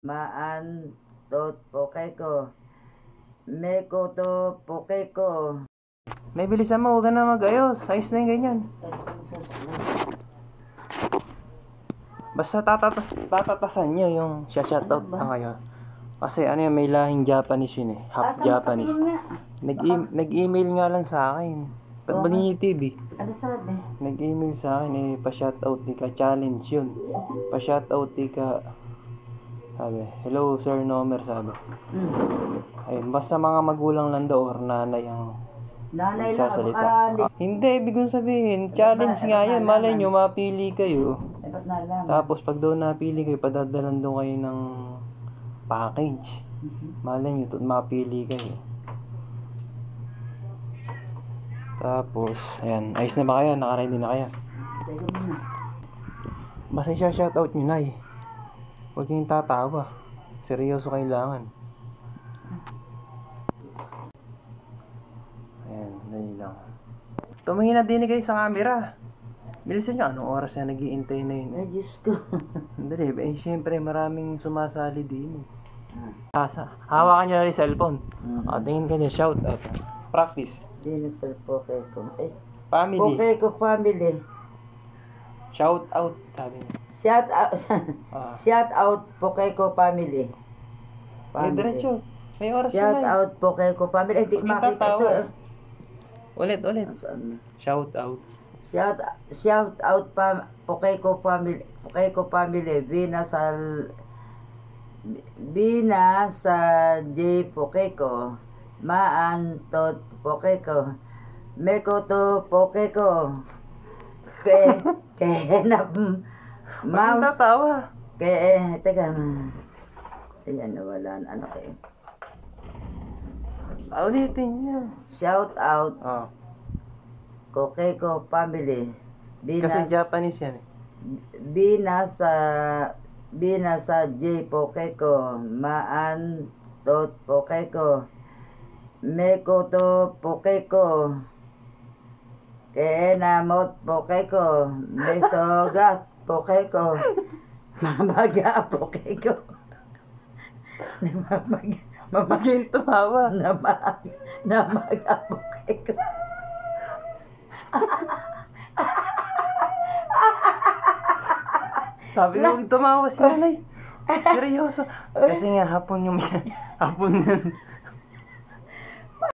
maan tot pokeko. Meko to pokeko. May bilisan mo, huwag ka na mag-ayos. Ayos na yung ganyan. Basta tatatasan nyo yung shoutout na kayo. Kasi ano yun, may lahing Japanese yun eh. Half Japanese. Nag-email nga lang sa akin. Tagbagin yung TV. Ano sabi? Nag-email sa akin eh, pa-shoutout di ka. Challenge yun. Pa-shoutout di ka. Sabi, hello Sir Nomer, sabi. Ayun, basta mga magulang lang daw or nanay ang Nanay nagsasalita. Hindi, ibig kong sabihin, challenge nga yun. Malay nyo, mapili kayo. Tapos pag daw napili kayo, padadalan daw kayo ng package. Malay nyo, mapili kayo. Tapos, ayan, ayos na ba kayo? Nakaready na kayo? Basta siya shoutout nyo, Nay. Huwag yung tatawa. Seryoso kailangan. Ayan, dali lang. Tumingin na din kayo sa camera. Bilisan nyo, anong oras na nag-iintay na yun? Ay, Diyos ko. Dali, eh, syempre maraming sumasali din. Hawakan nyo na rin cellphone. O, tingin ka niya, shout out. Practice. Dinasal pokeko. Family. Pokeko family. Shout out, sabi niya. Shout out Pokeko family. Eh, diretso. May oras Shout na. out Pokeko family. Hindi makita to. Ulit. Shout out. Shout out Pokeko family. Pokeko family. Binasa J Pokeko. Maan tot Pokeko. Meko to Pokeko. Bakit tatawa? Teka. Ayan, nawala na anak eh. Ulitin niya. Shout out Pokeko family. Kasi Japanese yan eh. Binasa J Pokeko. Maan tot Pokeko. Meko to Pokeko. Kenamot Pokeko. Mesogat Pokeko. Mamaga Pokeko. Mamagin tumawa. Namaga Pokeko. Sabi ko, tumawa si nanay. Seryoso. Kasi nga hapon yung hapon